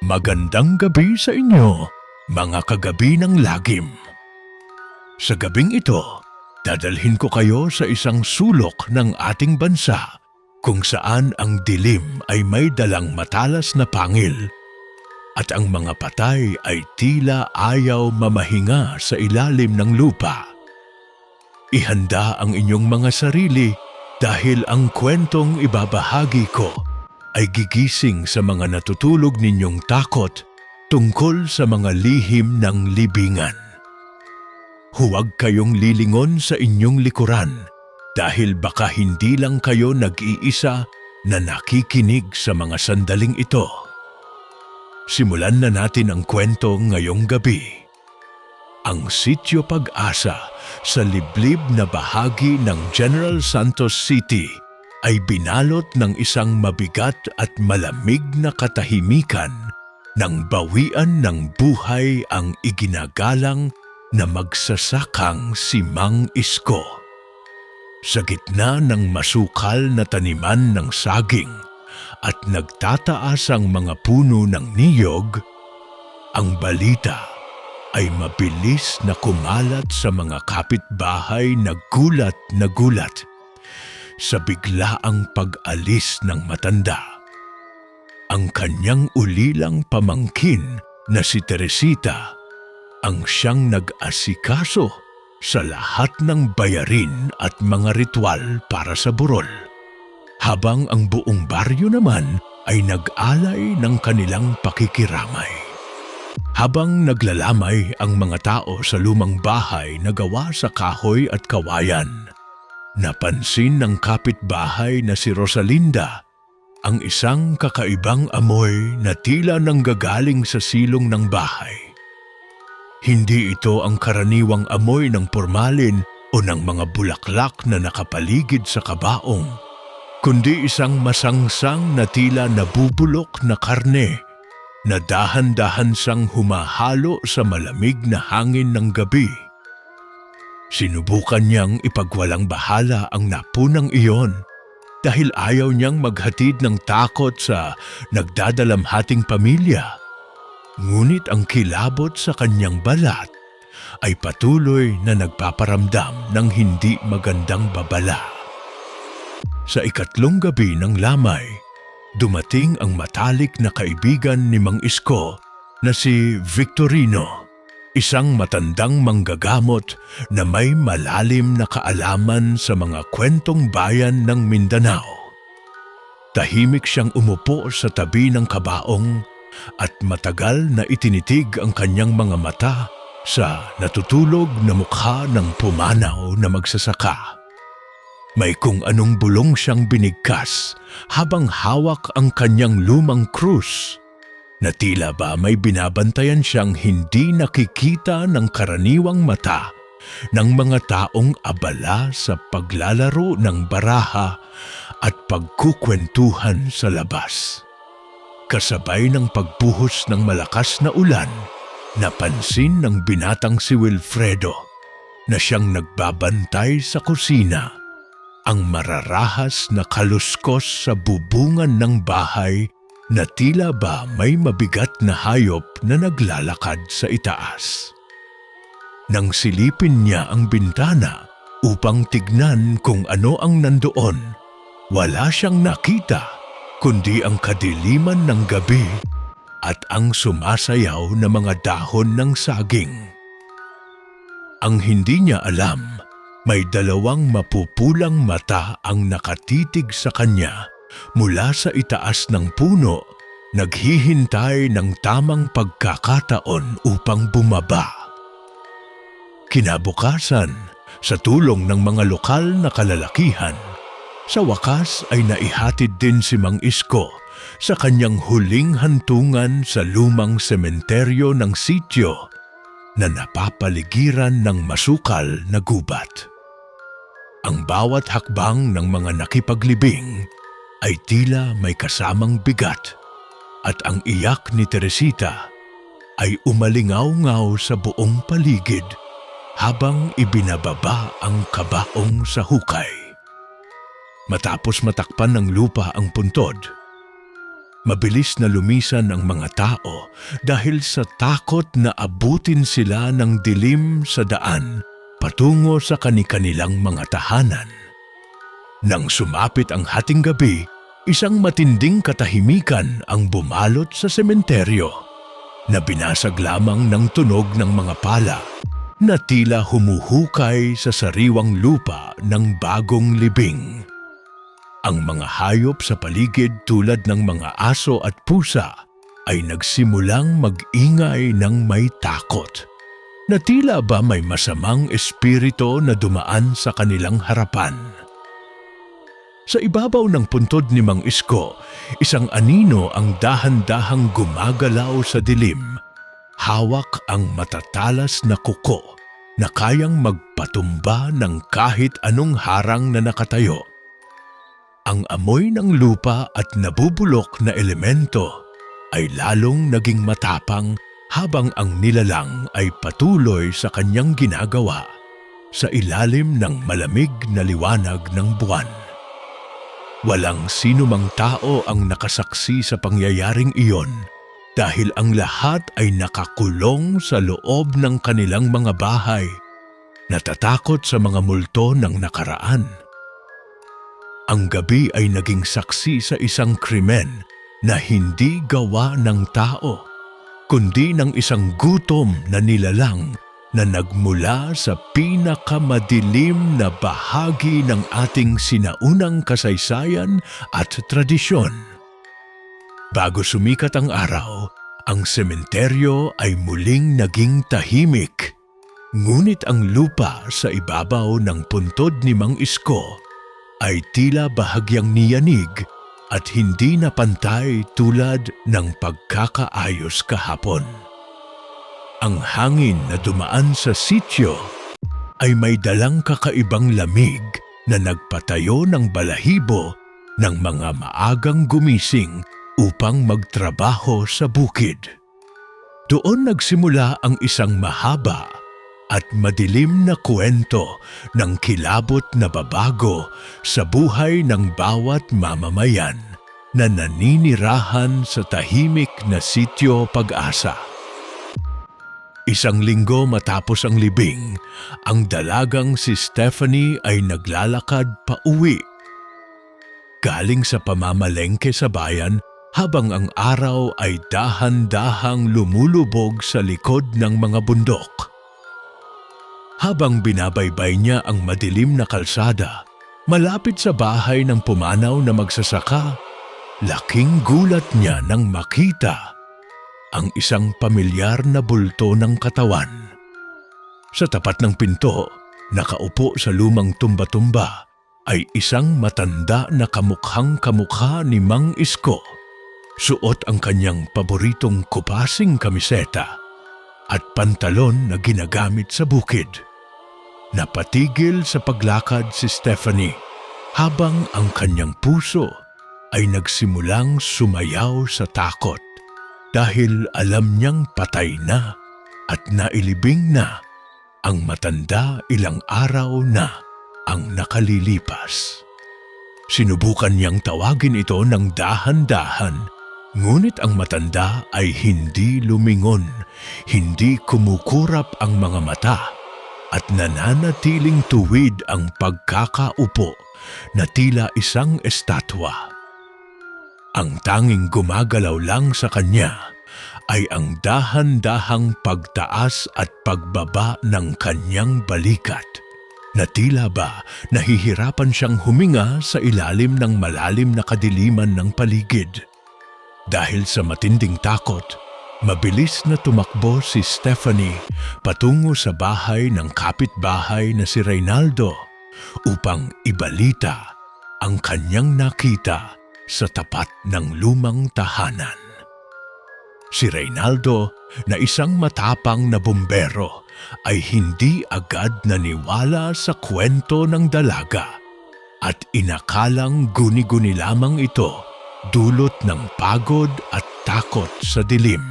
Magandang gabi sa inyo, mga kagabi ng lagim. Sa gabing ito, dadalhin ko kayo sa isang sulok ng ating bansa kung saan ang dilim ay may dalang matalas na pangil at ang mga patay ay tila ayaw mamahinga sa ilalim ng lupa. Ihanda ang inyong mga sarili dahil ang kwentong ibabahagi ko ay gigising sa mga natutulog ninyong takot tungkol sa mga lihim ng libingan. Huwag kayong lilingon sa inyong likuran dahil baka hindi lang kayo nag-iisa na nakikinig sa mga sandaling ito. Simulan na natin ang kwento ngayong gabi. Ang Sitio Pag-asa sa liblib na bahagi ng General Santos City ay binalot ng isang mabigat at malamig na katahimikan nang bawian ng buhay ang iginagalang na magsasakang si Mang Isko. Sa gitna ng masukal na taniman ng saging at nagtataas ang mga puno ng niyog, ang balita ay mabilis na kumalat sa mga kapitbahay na gulat sa biglaang pag-alis ng matanda. Ang kanyang ulilang pamangkin na si Teresita ang siyang nag-asikaso sa lahat ng bayarin at mga ritual para sa burol, habang ang buong baryo naman ay nag-alay ng kanilang pakikiramay. Habang naglalamay ang mga tao sa lumang bahay na gawa sa kahoy at kawayan, napansin ng kapitbahay na si Rosalinda ang isang kakaibang amoy na tila nanggagaling sa silong ng bahay. Hindi ito ang karaniwang amoy ng pormalin o ng mga bulaklak na nakapaligid sa kabaong, kundi isang masangsang na tila nabubulok na karne na dahan-dahan siyang humahalo sa malamig na hangin ng gabi. Sinubukan niyang ipagwalang bahala ang napunang iyon dahil ayaw niyang maghatid ng takot sa nagdadalamhating pamilya. Ngunit ang kilabot sa kanyang balat ay patuloy na nagpaparamdam ng hindi magandang babala. Sa ikatlong gabi ng lamay, dumating ang matalik na kaibigan ni Mang Isko na si Victorino, isang matandang manggagamot na may malalim na kaalaman sa mga kwentong bayan ng Mindanao. Tahimik siyang umupo sa tabi ng kabaong at matagal na itinitig ang kanyang mga mata sa natutulog na mukha ng pumanaw na magsasaka. May kung anong bulong siyang binigkas habang hawak ang kanyang lumang krus, na tila ba may binabantayan siyang hindi nakikita ng karaniwang mata ng mga taong abala sa paglalaro ng baraha at pagkukwentuhan sa labas. Kasabay ng pagbuhos ng malakas na ulan, napansin ng binatang si Wilfredo na siyang nagbabantay sa kusina ang mararahas na kaluskos sa bubungan ng bahay na tila ba may mabigat na hayop na naglalakad sa itaas. Nang silipin niya ang bintana upang tignan kung ano ang nandoon, wala siyang nakita kundi ang kadiliman ng gabi at ang sumasayaw na mga dahon ng saging. Ang hindi niya alam, may dalawang mapupulang mata ang nakatitig sa kanya mula sa itaas ng puno, naghihintay ng tamang pagkakataon upang bumaba. Kinabukasan, sa tulong ng mga lokal na kalalakihan, sa wakas ay naihatid din si Mang Isko sa kanyang huling hantungan sa lumang sementeryo ng sitio na napapaligiran ng masukal na gubat. Ang bawat hakbang ng mga nakipaglibing ay tila may kasamang bigat at ang iyak ni Teresita ay umalingaw-ngaw sa buong paligid habang ibinababa ang kabaong sa hukay. Matapos matakpan ng lupa ang puntod, Mabilis na lumisan ang mga tao dahil sa takot na abutin sila ng dilim sa daan patungo sa kani-kanilang mga tahanan. Nang sumapit ang hating gabi, isang matinding katahimikan ang bumalot sa sementeryo na binasag lamang ng tunog ng mga pala na tila humuhukay sa sariwang lupa ng bagong libing. Ang mga hayop sa paligid tulad ng mga aso at pusa ay nagsimulang mag-ingay ng may takot, na tila ba may masamang espiritu na dumaan sa kanilang harapan. Sa ibabaw ng puntod ni Mang Isko, isang anino ang dahan-dahang gumagalaw sa dilim. Hawak ang matatalas na kuko na kayang magpatumba ng kahit anong harang na nakatayo. Ang amoy ng lupa at nabubulok na elemento ay lalong naging matapang habang ang nilalang ay patuloy sa kanyang ginagawa sa ilalim ng malamig na liwanag ng buwan. Walang sinumang tao ang nakasaksi sa pangyayaring iyon dahil ang lahat ay nakakulong sa loob ng kanilang mga bahay, natatakot sa mga multo ng nakaraan. Ang gabi ay naging saksi sa isang krimen na hindi gawa ng tao, kundi ng isang gutom na nilalang na nagmula sa pinakamadilim na bahagi ng ating sinaunang kasaysayan at tradisyon. Bago sumikat ang araw, ang sementeryo ay muling naging tahimik, ngunit ang lupa sa ibabaw ng puntod ni Mang Isko ay tila bahagyang niyanig at hindi na pantay tulad ng pagkakaayos kahapon. Ang hangin na dumaan sa sityo ay may dalang kakaibang lamig na nagpatayo ng balahibo ng mga maagang gumising upang magtrabaho sa bukid. Doon nagsimula ang isang mahaba at madilim na kwento ng kilabot na babago sa buhay ng bawat mamamayan na naninirahan sa tahimik na sityo Pag-asa. Isang linggo matapos ang libing, ang dalagang si Stephanie ay naglalakad pauwi. Galing sa pamamalengke sa bayan habang ang araw ay dahan-dahang lumulubog sa likod ng mga bundok. Habang binabaybay niya ang madilim na kalsada, malapit sa bahay ng pumanaw na magsasaka, laking gulat niya nang makita ang isang pamilyar na bulto ng katawan. Sa tapat ng pinto, nakaupo sa lumang tumba-tumba, ay isang matanda na kamukhang-kamukha ni Mang Isko. Suot ang kanyang paboritong kupasing kamiseta at pantalon na ginagamit sa bukid. Napatigil sa paglakad si Stephanie habang ang kanyang puso ay nagsimulang sumayaw sa takot dahil alam niyang patay na at nailibing na ang matanda ilang araw na ang nakalilipas. Sinubukan niyang tawagin ito ng dahan-dahan, ngunit ang matanda ay hindi lumingon, hindi kumukurap ang mga mata, at nananatiling tuwid ang pagkakaupo na tila isang estatwa. Ang tanging gumagalaw lang sa kanya ay ang dahan-dahang pagtaas at pagbaba ng kanyang balikat, na tila ba nahihirapan siyang huminga sa ilalim ng malalim na kadiliman ng paligid. Dahil sa matinding takot, mabilis na tumakbo si Stephanie patungo sa bahay ng kapitbahay na si Reynaldo upang ibalita ang kanyang nakita sa tapat ng lumang tahanan. Si Reynaldo, na isang matapang na bumbero, ay hindi agad naniwala sa kwento ng dalaga at inakalang guni-guni lamang ito, dulot ng pagod at takot sa dilim.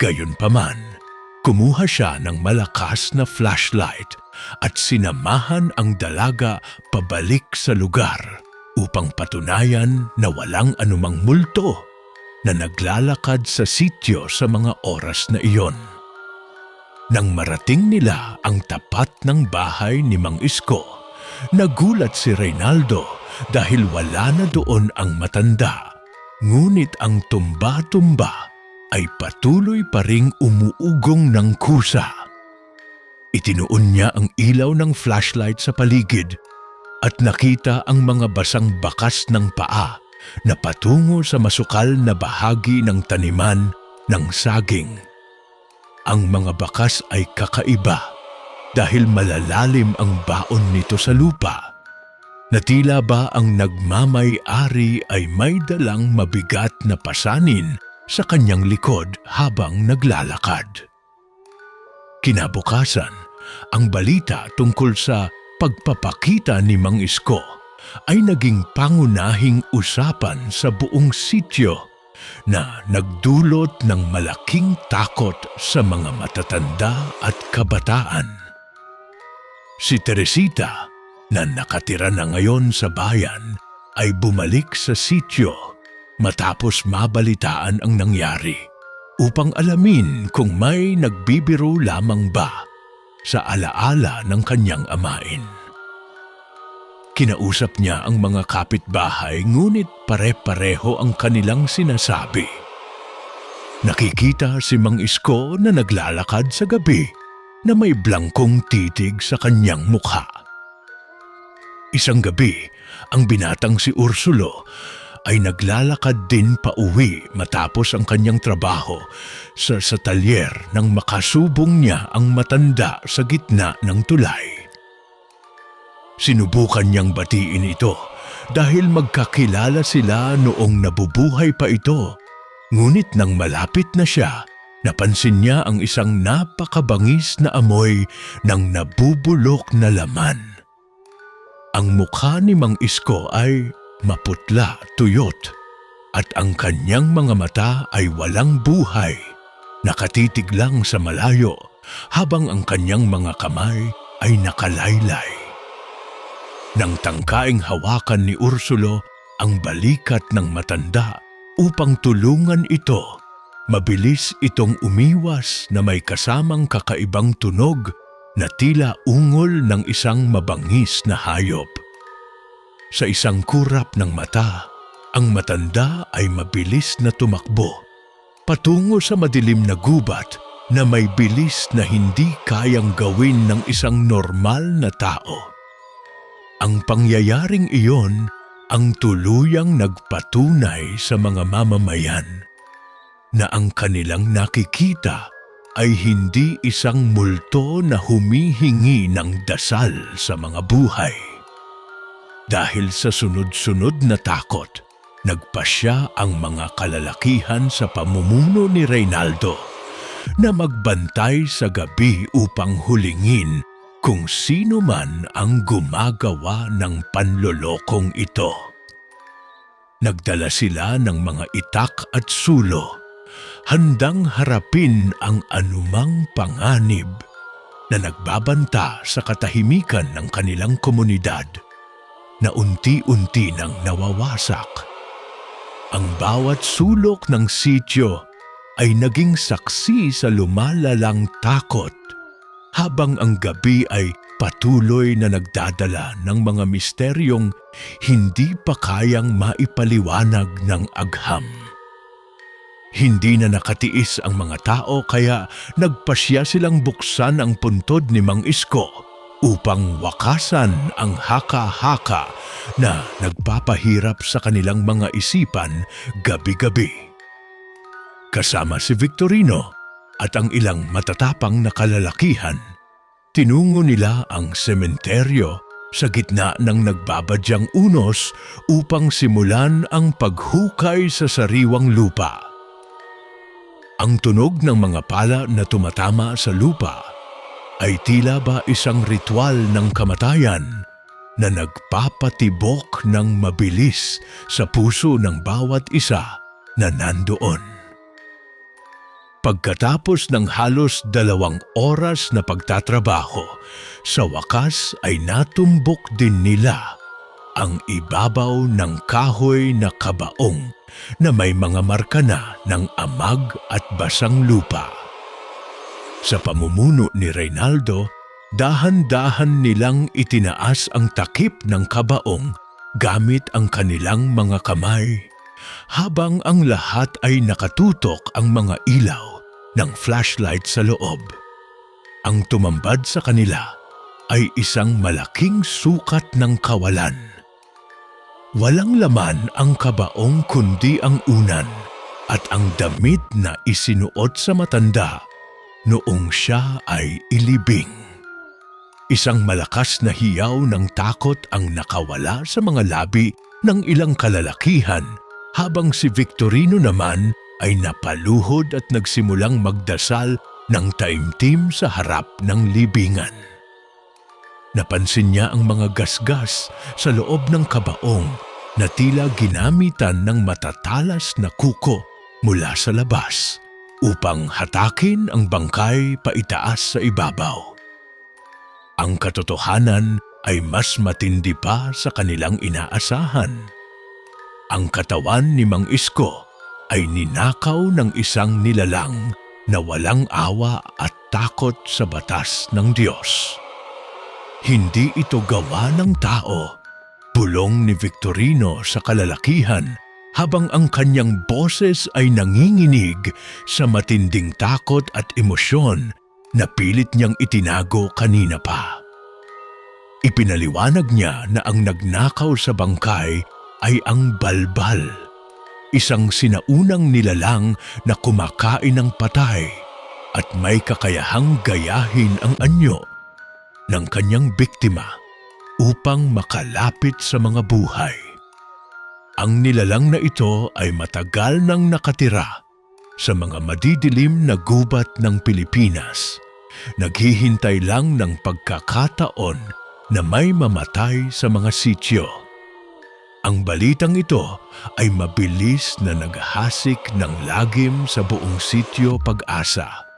Gayunpaman, kumuha siya ng malakas na flashlight at sinamahan ang dalaga pabalik sa lugar upang patunayan na walang anumang multo na naglalakad sa sityo sa mga oras na iyon. Nang marating nila ang tapat ng bahay ni Mang Isko, nagulat si Reynaldo dahil wala na doon ang matanda. Ngunit ang tumba-tumba ay patuloy pa ring umuugong ng kusa. Itinuon niya ang ilaw ng flashlight sa paligid at nakita ang mga basang bakas ng paa na patungo sa masukal na bahagi ng taniman ng saging. Ang mga bakas ay kakaiba dahil malalalim ang baon nito sa lupa, na tila ba ang nagmamay-ari ay may dalang mabigat na pasanin sa kanyang likod habang naglalakad. Kinabukasan, ang balita tungkol sa pagpapakita ni Mang Isko ay naging pangunahing usapan sa buong sityo na nagdulot ng malaking takot sa mga matatanda at kabataan. Si Teresita, na nakatira na ngayon sa bayan, ay bumalik sa sityo matapos mabalitaan ang nangyari upang alamin kung may nagbibiro lamang ba sa alaala ng kanyang amain. Kinausap niya ang mga kapitbahay ngunit pare-pareho ang kanilang sinasabi. Nakikita si Mang Isko na naglalakad sa gabi na may blangkong titig sa kanyang mukha. Isang gabi, ang binatang si Ursulo ay naglalakad din pauwi matapos ang kanyang trabaho sa talyer nang makasubong niya ang matanda sa gitna ng tulay. Sinubukan niyang batiin ito dahil magkakilala sila noong nabubuhay pa ito. Ngunit nang malapit na siya, napansin niya ang isang napakabangis na amoy ng nabubulok na laman. Ang mukha ni Mang Isko ay maputla, tuyot, at ang kanyang mga mata ay walang buhay, nakatitig lang sa malayo habang ang kanyang mga kamay ay nakalaylay. Nang tangkaing hawakan ni Ursulo ang balikat ng matanda upang tulungan ito, mabilis itong umiwas na may kasamang kakaibang tunog na tila ungol ng isang mabangis na hayop. Sa isang kurap ng mata, ang matanda ay mabilis na tumakbo patungo sa madilim na gubat na may bilis na hindi kayang gawin ng isang normal na tao. Ang pangyayaring iyon ang tuluyang nagpatunay sa mga mamamayan na ang kanilang nakikita ay hindi isang multo na humihingi ng dasal sa mga buhay. Dahil sa sunod-sunod na takot, nagpasya ang mga kalalakihan sa pamumuno ni Reynaldo na magbantay sa gabi upang hulingin kung sino man ang gumagawa ng panlolokong ito. Nagdala sila ng mga itak at sulo, handang harapin ang anumang panganib na nagbabanta sa katahimikan ng kanilang komunidad na unti-unti nang nawawasak. Ang bawat sulok ng sityo ay naging saksi sa lumalalang takot habang ang gabi ay patuloy na nagdadala ng mga misteryong hindi pa kayang maipaliwanag ng agham. Hindi na nakatiis ang mga tao kaya nagpasya silang buksan ang puntod ni Mang Isko upang wakasan ang haka-haka na nagpapahirap sa kanilang mga isipan gabi-gabi. Kasama si Victorino at ang ilang matatapang na kalalakihan, tinungo nila ang sementeryo sa gitna ng nagbabadyang unos upang simulan ang paghukay sa sariwang lupa. Ang tunog ng mga pala na tumatama sa lupa ay tila ba isang ritual ng kamatayan na nagpapatibok ng mabilis sa puso ng bawat isa na nandoon. Pagkatapos ng halos 2 oras na pagtatrabaho, sa wakas ay natumbok din nila ang ibabaw ng kahoy na kabaong na may mga marka na ng amag at basang lupa. Sa pamumuno ni Reynaldo, dahan-dahan nilang itinaas ang takip ng kabaong gamit ang kanilang mga kamay, habang ang lahat ay nakatutok ang mga ilaw ng flashlight sa loob. Ang tumambad sa kanila ay isang malaking sukat ng kawalan. Walang laman ang kabaong kundi ang unan at ang damit na isinuot sa matanda noong siya ay ilibing. Isang malakas na hiyaw ng takot ang nakawala sa mga labi ng ilang kalalakihan, habang si Victorino naman ay napaluhod at nagsimulang magdasal ng taimtim sa harap ng libingan. Napansin niya ang mga gasgas sa loob ng kabaong na tila ginamitan ng matatalas na kuko mula sa labas upang hatakin ang bangkay paitaas sa ibabaw. Ang katotohanan ay mas matindi pa sa kanilang inaasahan. Ang katawan ni Mang Isko ay ninakaw ng isang nilalang na walang awa at takot sa batas ng Diyos. Hindi ito gawa ng tao, bulong ni Victorino sa kalalakihan habang ang kanyang boses ay nanginginig sa matinding takot at emosyon na pilit niyang itinago kanina pa. Ipinaliwanag niya na ang nagnakaw sa bangkay ay ang balbal, isang sinaunang nilalang na kumakain ng patay at may kakayahang gayahin ang anyo ng kanyang biktima upang makalapit sa mga buhay. Ang nilalang na ito ay matagal nang nakatira sa mga madidilim na gubat ng Pilipinas, naghihintay lang ng pagkakataon na may mamatay sa mga sityo. Ang balitang ito ay mabilis na naghasik ng lagim sa buong sityo Pag-asa.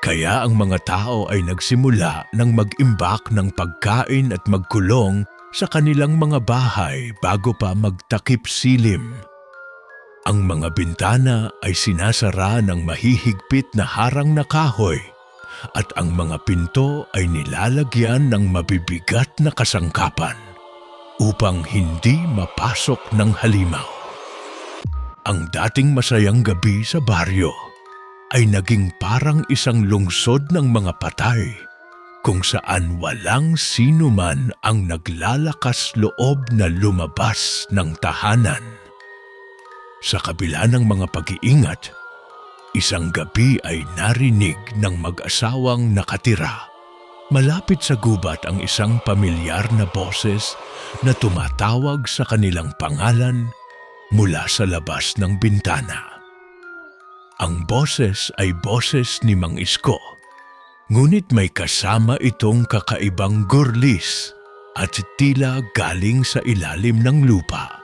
Kaya ang mga tao ay nagsimula ng mag-imbak ng pagkain at magkulong sa kanilang mga bahay bago pa magtakip silim. Ang mga bintana ay sinasara ng mahihigpit na harang na kahoy at ang mga pinto ay nilalagyan ng mabibigat na kasangkapan upang hindi mapasok ng halimaw. Ang dating masayang gabi sa baryo ay naging parang isang lungsod ng mga patay kung saan walang sino man ang naglalakas loob na lumabas ng tahanan. Sa kabila ng mga pag-iingat, isang gabi ay narinig ng mag-asawang nakatira. Malapit sa gubat ang isang pamilyar na boses na tumatawag sa kanilang pangalan mula sa labas ng bintana. Ang boses ay boses ni Mang Isko, ngunit may kasama itong kakaibang gurlis at tila galing sa ilalim ng lupa,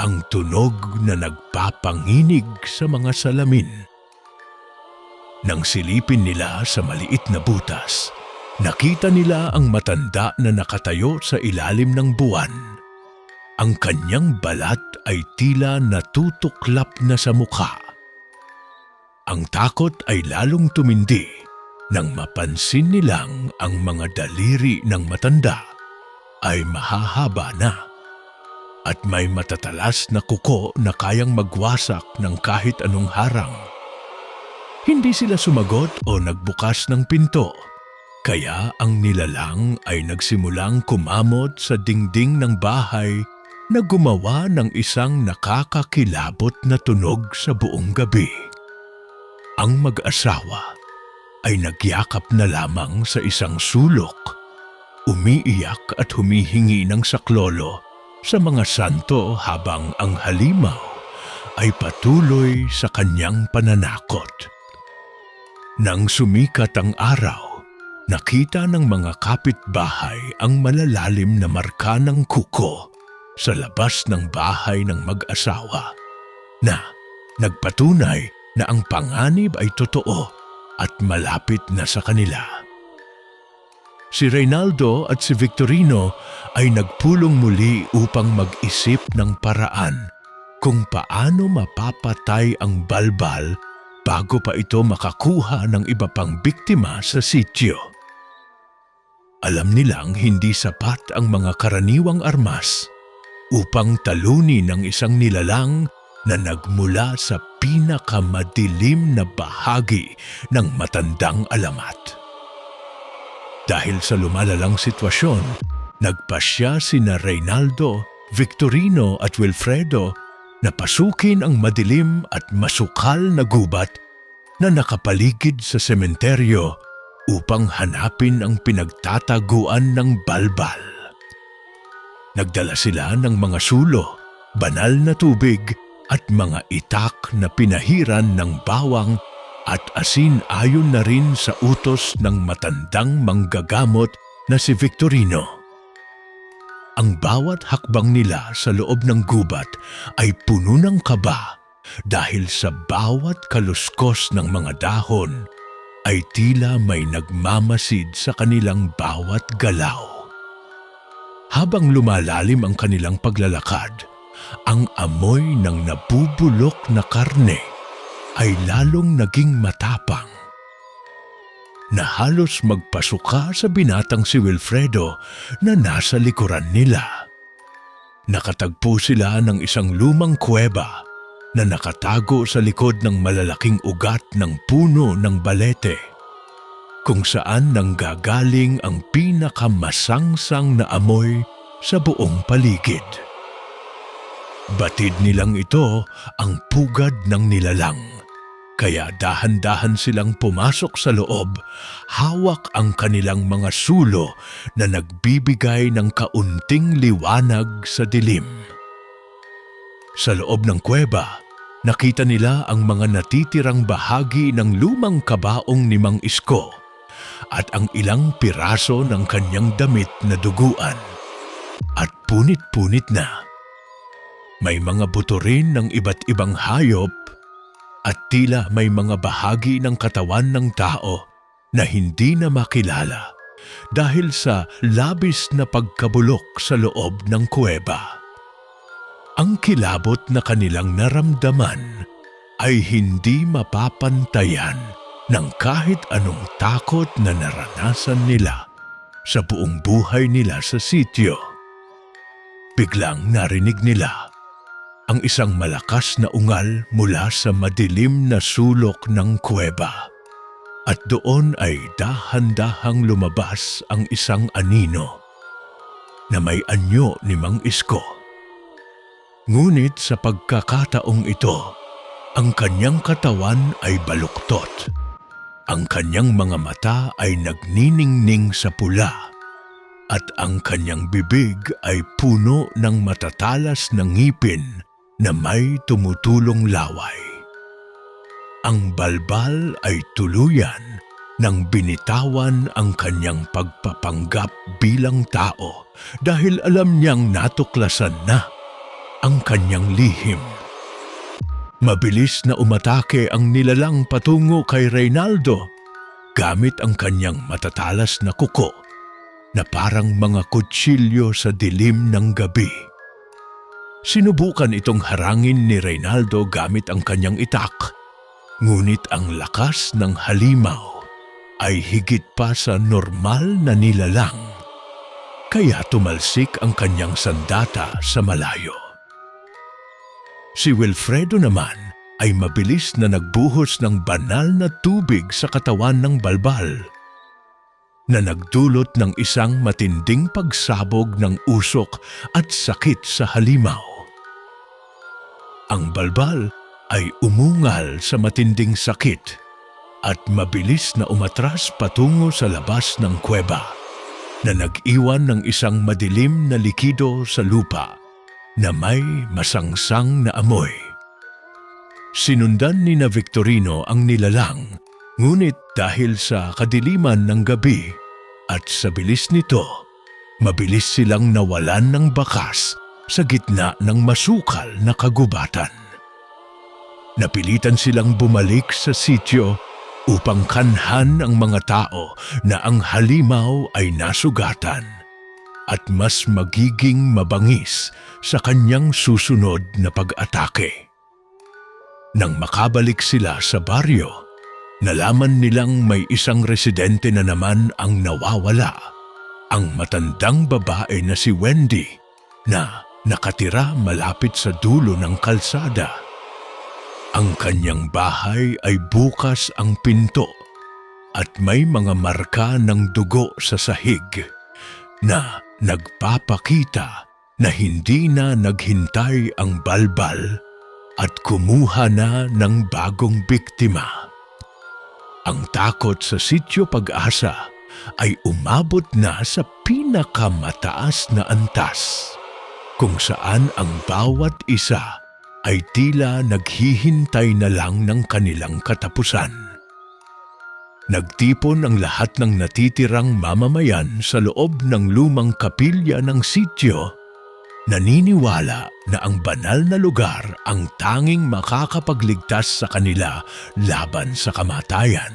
ang tunog na nagpapanginig sa mga salamin. Nang silipin nila sa maliit na butas, nakita nila ang matanda na nakatayo sa ilalim ng buwan. Ang kanyang balat ay tila natutuklap na sa mukha. Ang takot ay lalong tumindi nang mapansin nilang ang mga daliri ng matanda ay mahahaba na at may matatalas na kuko na kayang magwasak ng kahit anong harang. Hindi sila sumagot o nagbukas ng pinto, kaya ang nilalang ay nagsimulang kumamot sa dingding ng bahay na gumawa ng isang nakakakilabot na tunog sa buong gabi. Ang mag-asawa ay nagyakap na lamang sa isang sulok, umiiyak at humihingi ng saklolo sa mga santo habang ang halimaw ay patuloy sa kanyang pananakot. Nang sumikat ang araw, nakita ng mga kapitbahay ang malalalim na marka ng kuko sa labas ng bahay ng mag-asawa na nagpatunay na ang panganib ay totoo at malapit na sa kanila. Si Reynaldo at si Victorino ay nagpulong muli upang mag-isip ng paraan kung paano mapapatay ang balbal bago pa ito makakuha ng iba pang biktima sa sityo. Alam nilang hindi sapat ang mga karaniwang armas upang talunin ang isang nilalang na nagmula sa pinakamadilim na bahagi ng matandang alamat. Dahil sa lumalalang sitwasyon, nagpasya sina Reynaldo, Victorino at Wilfredo na pasukin ang madilim at masukal na gubat na nakapaligid sa sementeryo upang hanapin ang pinagtataguan ng balbal. Nagdala sila ng mga sulo, banal na tubig at mga itak na pinahiran ng bawang at asin ayon na rin sa utos ng matandang manggagamot na si Victorino. Ang bawat hakbang nila sa loob ng gubat ay puno ng kaba dahil sa bawat kaluskos ng mga dahon ay tila may nagmamasid sa kanilang bawat galaw. Habang lumalalim ang kanilang paglalakad, ang amoy ng nabubulok na karne ay lalong naging matapang na halos magpasuka sa binatang si Wilfredo na nasa likuran nila. Nakatagpo sila ng isang lumang kuweba na nakatago sa likod ng malalaking ugat ng puno ng balete, kung saan nanggagaling ang pinakamasangsang na amoy sa buong paligid. Batid nilang ito ang pugad ng nilalang, kaya dahan-dahan silang pumasok sa loob, hawak ang kanilang mga sulo na nagbibigay ng kaunting liwanag sa dilim. Sa loob ng kuweba, nakita nila ang mga natitirang bahagi ng lumang kabaong ni Mang Isko at ang ilang piraso ng kanyang damit na duguan at punit-punit na. May mga buto rin ng iba't ibang hayop at tila may mga bahagi ng katawan ng tao na hindi na makilala dahil sa labis na pagkabulok sa loob ng kuweba. Ang kilabot na kanilang naramdaman ay hindi mapapantayan ng kahit anong takot na naranasan nila sa buong buhay nila sa sityo. Biglang narinig nila ang isang malakas na ungal mula sa madilim na sulok ng kuweba. At doon ay dahan-dahang lumabas ang isang anino na may anyo ni Mang Isko. Ngunit sa pagkakataong ito, ang kanyang katawan ay baluktot. Ang kanyang mga mata ay nagniningning sa pula at ang kanyang bibig ay puno ng matatalas na ngipin na may tumutulong laway. Ang balbal ay tuluyan nang binitawan ang kanyang pagpapanggap bilang tao dahil alam niyang natuklasan na ang kanyang lihim. Mabilis na umatake ang nilalang patungo kay Reynaldo gamit ang kanyang matatalas na kuko na parang mga kutsilyo sa dilim ng gabi. Sinubukan itong harangin ni Reynaldo gamit ang kanyang itak, ngunit ang lakas ng halimaw ay higit pa sa normal na nilalang, kaya tumalsik ang kanyang sandata sa malayo. Si Wilfredo naman ay mabilis na nagbuhos ng banal na tubig sa katawan ng balbal, na nagdulot ng isang matinding pagsabog ng usok at sakit sa halimaw. Ang balbal ay umungal sa matinding sakit at mabilis na umatras patungo sa labas ng kuweba na nag-iwan ng isang madilim na likido sa lupa na may masangsang na amoy. Sinundan ni na Victorino ang nilalang, ngunit dahil sa kadiliman ng gabi at sa bilis nito, mabilis silang nawalan ng bakas sa gitna ng masukal na kagubatan. Napilitan silang bumalik sa sityo upang kanhan ang mga tao na ang halimaw ay nasugatan at mas magiging mabangis sa kanyang susunod na pag-atake. Nang makabalik sila sa baryo, nalaman nilang may isang residente na naman ang nawawala, ang matandang babae na si Wendy na nakatira malapit sa dulo ng kalsada. Ang kanyang bahay ay bukas ang pinto at may mga marka ng dugo sa sahig na nagpapakita na hindi na naghintay ang balbal at kumuha na ng bagong biktima. Ang takot sa Sitio Pag-asa ay umabot na sa pinakamataas na antas, kung saan ang bawat isa ay tila naghihintay na lang ng kanilang katapusan. Nagtipon ang lahat ng natitirang mamamayan sa loob ng lumang kapilya ng sitio, naniniwala na ang banal na lugar ang tanging makakapagligtas sa kanila laban sa kamatayan.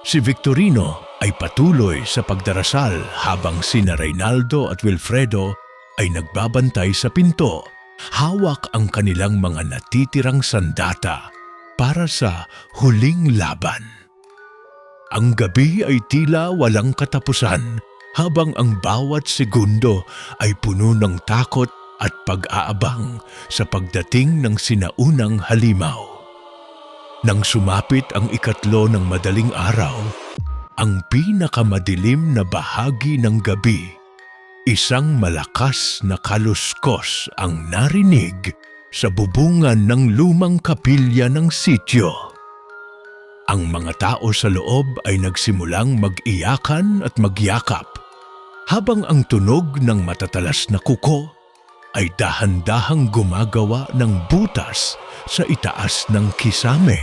Si Victorino ay patuloy sa pagdarasal habang sina Reynaldo at Wilfredo ay nagbabantay sa pinto, hawak ang kanilang mga natitirang sandata para sa huling laban. Ang gabi ay tila walang katapusan habang ang bawat segundo ay puno ng takot at pag-aabang sa pagdating ng sinaunang halimaw. Nang sumapit ang ikatlo ng madaling araw, ang pinakamadilim na bahagi ng gabi, isang malakas na kaluskos ang narinig sa bubungan ng lumang kapilya ng sityo. Ang mga tao sa loob ay nagsimulang mag-iyakan at magyakap, habang ang tunog ng matatalas na kuko ay dahan-dahang gumagawa ng butas sa itaas ng kisame.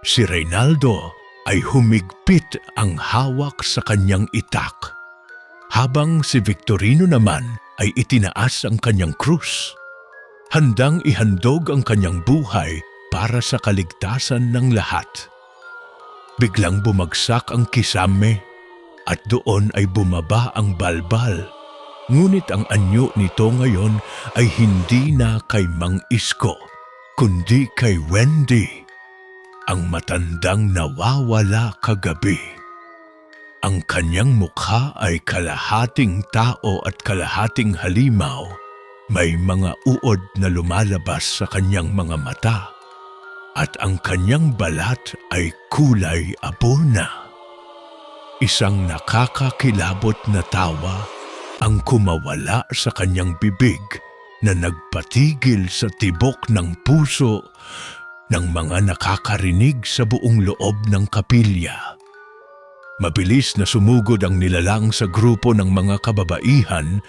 Si Reynaldo ay humigpit ang hawak sa kanyang itak, habang si Victorino naman ay itinaas ang kanyang krus, handang ihandog ang kanyang buhay para sa kaligtasan ng lahat. Biglang bumagsak ang kisame at doon ay bumaba ang balbal. Ngunit ang anyo nito ngayon ay hindi na kay Mang Isko, kundi kay Wendy, ang matandang nawawala kagabi. Ang kanyang mukha ay kalahating tao at kalahating halimaw. May mga uod na lumalabas sa kanyang mga mata at ang kanyang balat ay kulay abona. Isang nakakakilabot na tawa ang kumawala sa kanyang bibig na nagpatigil sa tibok ng puso ng mga nakakarinig sa buong loob ng kapilya. Mabilis na sumugod ang nilalang sa grupo ng mga kababaihan,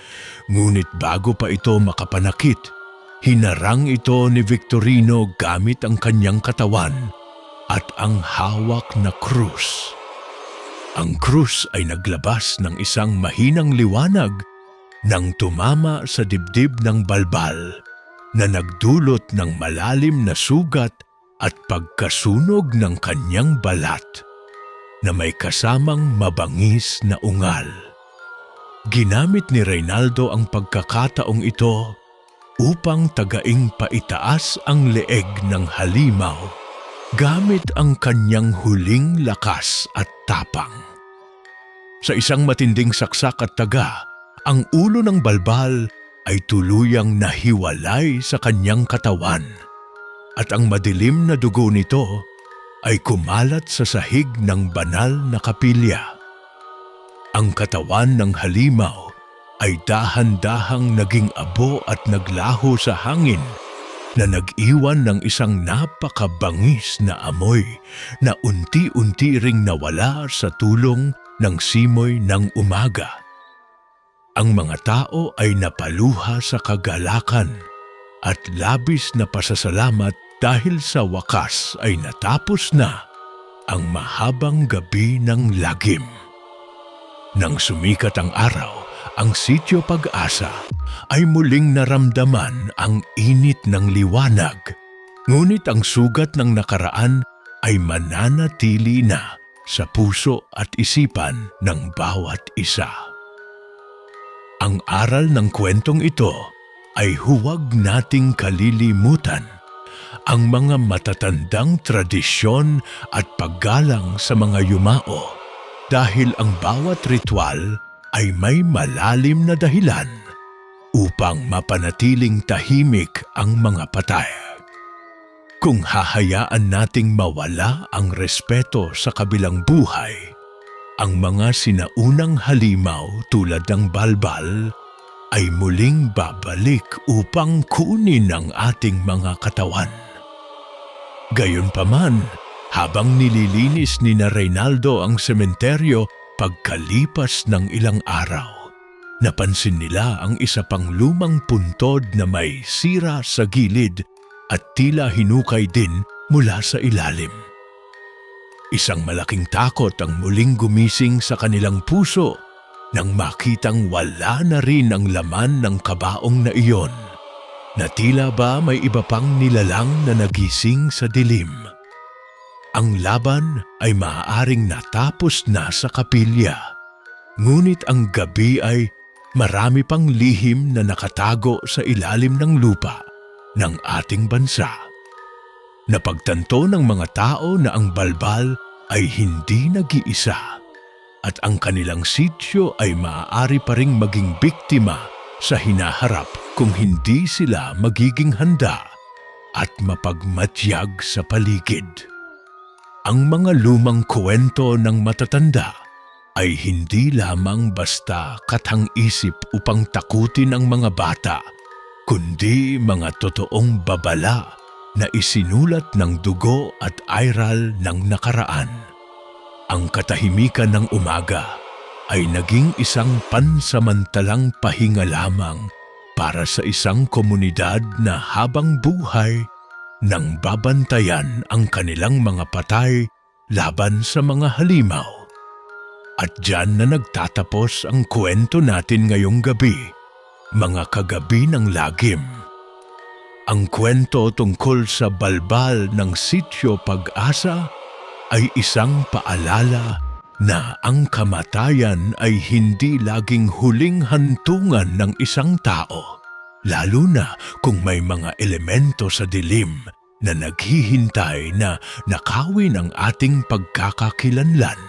ngunit bago pa ito makapanakit, hinarang ito ni Victorino gamit ang kanyang katawan at ang hawak na krus. Ang krus ay naglabas ng isang mahinang liwanag nang tumama sa dibdib ng balbal na nagdulot ng malalim na sugat at pagkasunog ng kanyang balat na may kasamang mabangis na ungal. Ginamit ni Reynaldo ang pagkakataong ito upang tagaing paitaas ang leeg ng halimaw gamit ang kanyang huling lakas at tapang. Sa isang matinding saksak at taga, ang ulo ng balbal ay tuluyang nahiwalay sa kanyang katawan at ang madilim na dugo nito ay kumalat sa sahig ng banal na kapilya. Ang katawan ng halimaw ay dahan-dahang naging abo at naglaho sa hangin na nag-iwan ng isang napakabangis na amoy na unti-unti ring nawala sa tulong ng simoy ng umaga. Ang mga tao ay napaluha sa kagalakan at labis na pasasalamat dahil sa wakas ay natapos na ang mahabang gabi ng lagim. Nang sumikat ang araw, ang Sitio Pag-asa ay muling naramdaman ang init ng liwanag, ngunit ang sugat ng nakaraan ay mananatili na sa puso at isipan ng bawat isa. Ang aral ng kwentong ito ay huwag nating kalilimutan ang mga matatandang tradisyon at paggalang sa mga yumao dahil ang bawat ritual ay may malalim na dahilan upang mapanatiling tahimik ang mga patay. Kung hahayaan nating mawala ang respeto sa kabilang buhay, ang mga sinaunang halimaw tulad ng balbal ay muling babalik upang kunin ang ating mga katawan. Gayunpaman, habang nililinis ni na Reynaldo ang sementeryo pagkalipas ng ilang araw, napansin nila ang isa pang lumang puntod na may sira sa gilid at tila hinukay din mula sa ilalim. Isang malaking takot ang muling gumising sa kanilang puso nang makitang wala na rin ang laman ng kabaong na iyon, na tila ba may iba pang nilalang na nagising sa dilim. Ang laban ay maaaring natapos na sa kapilya, ngunit ang gabi ay marami pang lihim na nakatago sa ilalim ng lupa ng ating bansa. Napagtanto ng mga tao na ang balbal ay hindi nag-iisa at ang kanilang sityo ay maaari pa ring maging biktima sa hinaharap kung hindi sila magiging handa at mapagmatyag sa paligid. Ang mga lumang kwento ng matatanda ay hindi lamang basta katang-isip upang takutin ang mga bata, kundi mga totoong babala na isinulat ng dugo at aral ng nakaraan. Ang katahimikan ng umaga ay naging isang pansamantalang pahinga lamang para sa isang komunidad na habang buhay nang babantayan ang kanilang mga patay laban sa mga halimaw. At diyan na nagtatapos ang kwento natin ngayong gabi, mga kagabi ng lagim. Ang kwento tungkol sa balbal ng Sitio Pag-asa ay isang paalala na ang kamatayan ay hindi laging huling hantungan ng isang tao, lalo na kung may mga elemento sa dilim na naghihintay na nakawin ang ating pagkakakilanlan.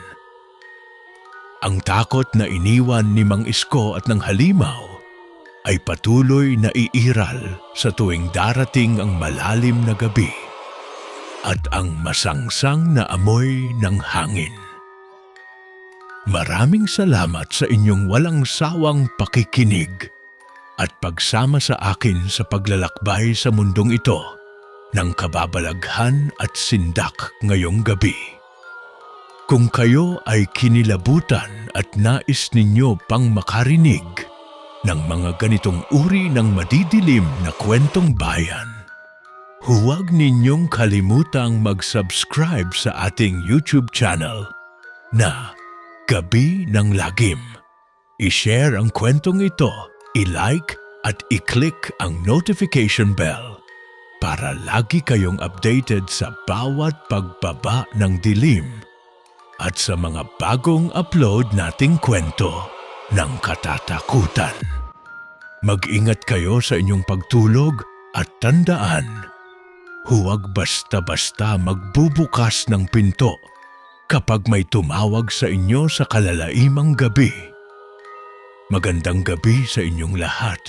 Ang takot na iniwan ni Mang Isko at ng halimaw ay patuloy na iiral sa tuwing darating ang malalim na gabi at ang masangsang na amoy ng hangin. Maraming salamat sa inyong walang sawang pakikinig at pagsama sa akin sa paglalakbay sa mundong ito ng kababalaghan at sindak ngayong gabi. Kung kayo ay kinilabutan at nais ninyo pang makarinig ng mga ganitong uri ng madidilim na kwentong bayan, huwag ninyong kalimutang mag-subscribe sa ating YouTube channel na Gabi ng Lagim. I-share ang kwentong ito, i-like at i-click ang notification bell para lagi kayong updated sa bawat pagbaba ng dilim at sa mga bagong upload nating kwento ng katatakutan. Mag-ingat kayo sa inyong pagtulog at tandaan, huwag basta-basta magbubukas ng pinto kapag may tumawag sa inyo sa kalalaimang gabi. Magandang gabi sa inyong lahat.